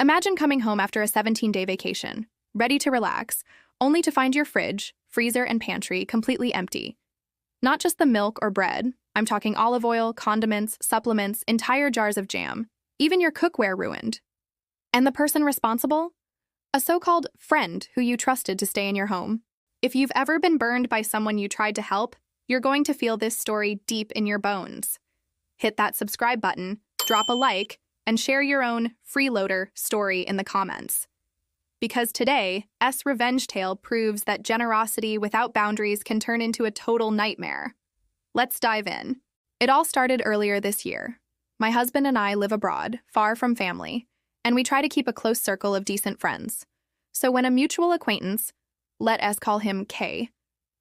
Imagine coming home after a 17-day vacation, ready to relax, only to find your fridge, freezer, and pantry completely empty. Not just the milk or bread, I'm talking olive oil, condiments, supplements, entire jars of jam, even your cookware ruined. And the person responsible? A so-called friend who you trusted to stay in your home. If you've ever been burned by someone you tried to help, you're going to feel this story deep in your bones. Hit that subscribe button, drop a like, and share your own freeloader story in the comments. Because today, Revenge Tale proves that generosity without boundaries can turn into a total nightmare. Let's dive in. It all started earlier this year. My husband and I live abroad, far from family, and we try to keep a close circle of decent friends. So when a mutual acquaintance, let us call him K,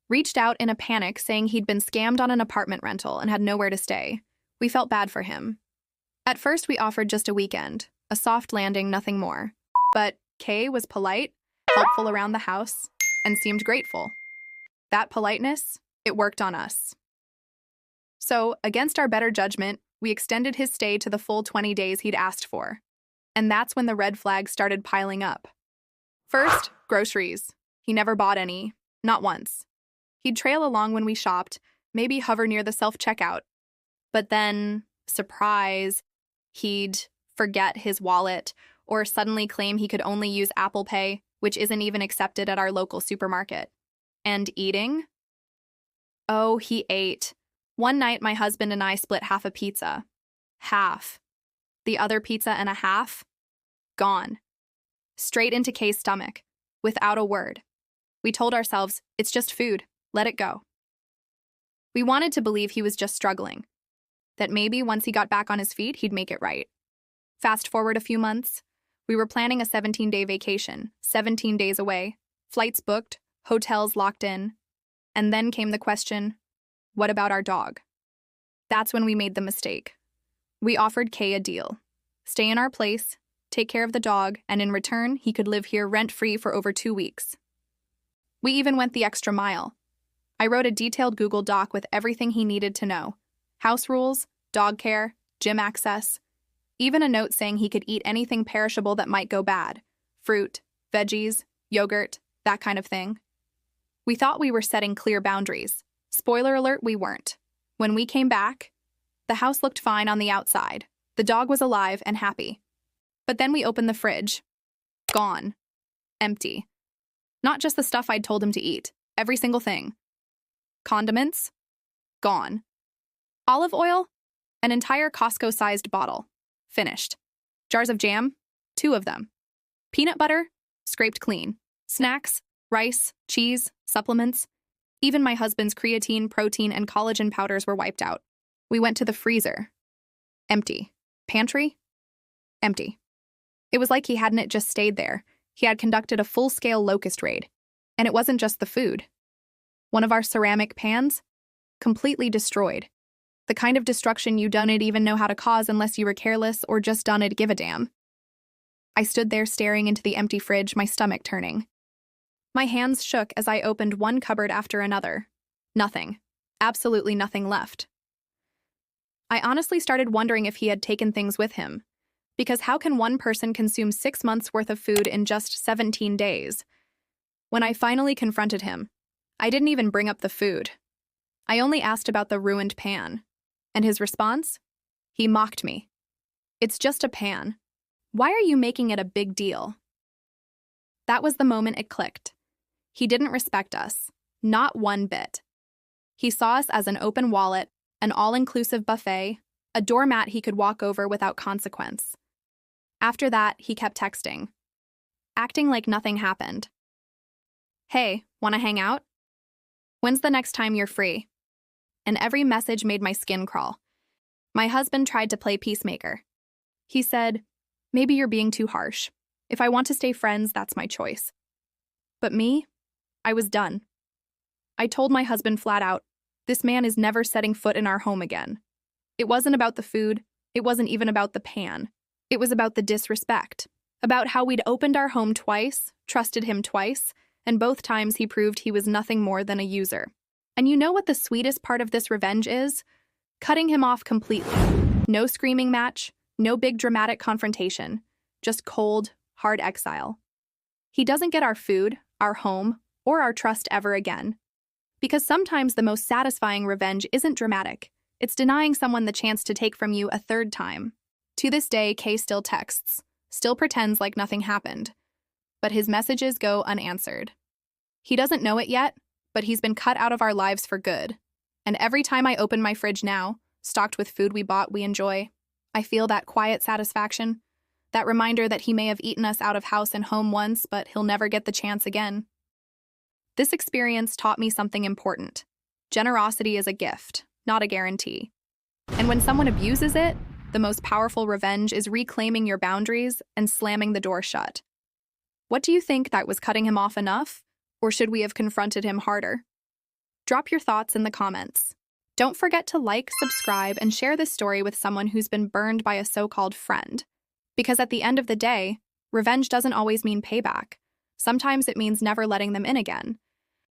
reached out in a panic saying he'd been scammed on an apartment rental and had nowhere to stay, we felt bad for him. At first, we offered just a weekend, a soft landing, nothing more. But Kay was polite, helpful around the house, and seemed grateful. That politeness, it worked on us. So, against our better judgment, we extended his stay to the full 20 days he'd asked for. And that's when the red flags started piling up. First, groceries. He never bought any, not once. He'd trail along when we shopped, maybe hover near the self-checkout. But then, surprise, he'd forget his wallet or suddenly claim he could only use Apple Pay, which isn't even accepted at our local supermarket. And eating? Oh, he ate. One night, my husband and I split half a pizza. Half. The other pizza and a half? Gone. Straight into Kay's stomach, without a word. We told ourselves, it's just food, let it go. We wanted to believe he was just struggling, that maybe once he got back on his feet, he'd make it right. Fast forward a few months, we were planning a 17-day vacation, 17 days away, flights booked, hotels locked in, and then came the question, what about our dog? That's when we made the mistake. We offered Kay a deal. Stay in our place, take care of the dog, and in return, he could live here rent-free for over 2 weeks. We even went the extra mile. I wrote a detailed Google Doc with everything he needed to know. House rules, dog care, gym access, even a note saying he could eat anything perishable that might go bad. Fruit, veggies, yogurt, that kind of thing. We thought we were setting clear boundaries. Spoiler alert, we weren't. When we came back, the house looked fine on the outside. The dog was alive and happy. But then we opened the fridge. Gone. Empty. Not just the stuff I'd told him to eat. Every single thing. Condiments? Gone. Olive oil? An entire Costco-sized bottle. Finished. Jars of jam? 2 of them. Peanut butter? Scraped clean. Snacks? Rice? Cheese? Supplements? Even my husband's creatine, protein, and collagen powders were wiped out. We went to the freezer. Empty. Pantry? Empty. It was like he hadn't just stayed there. He had conducted a full-scale locust raid. And it wasn't just the food. One of our ceramic pans? Completely destroyed. The kind of destruction you don't even know how to cause unless you were careless or just don't give a damn. I stood there staring into the empty fridge, my stomach turning. My hands shook as I opened one cupboard after another. Nothing. Absolutely nothing left. I honestly started wondering if he had taken things with him. Because how can one person consume 6 months' worth of food in just 17 days? When I finally confronted him, I didn't even bring up the food. I only asked about the ruined pan. And his response? He mocked me. It's just a pan. Why are you making it a big deal? That was the moment it clicked. He didn't respect us. Not one bit. He saw us as an open wallet, an all-inclusive buffet, a doormat he could walk over without consequence. After that, he kept texting, acting like nothing happened. Hey, wanna hang out? When's the next time you're free? And every message made my skin crawl. My husband tried to play peacemaker. He said, maybe you're being too harsh. If I want to stay friends, that's my choice. But me? I was done. I told my husband flat out, this man is never setting foot in our home again. It wasn't about the food. It wasn't even about the pan. It was about the disrespect. About how we'd opened our home twice, trusted him twice, and both times he proved he was nothing more than a user. And you know what the sweetest part of this revenge is? Cutting him off completely. No screaming match, no big dramatic confrontation. just cold, hard exile. He doesn't get our food, our home, or our trust ever again. Because sometimes the most satisfying revenge isn't dramatic. It's denying someone the chance to take from you a third time. To this day, Kay still texts, still pretends like nothing happened. But his messages go unanswered. He doesn't know it yet, but he's been cut out of our lives for good. And every time I open my fridge now, stocked with food we enjoy, I feel that quiet satisfaction, that reminder that he may have eaten us out of house and home once, but he'll never get the chance again. This experience taught me something important. Generosity is a gift, not a guarantee. And when someone abuses it, the most powerful revenge is reclaiming your boundaries and slamming the door shut. What do you think, that was cutting him off enough? Or should we have confronted him harder? Drop your thoughts in the comments. Don't forget to like, subscribe, and share this story with someone who's been burned by a so-called friend. Because at the end of the day, revenge doesn't always mean payback. Sometimes it means never letting them in again.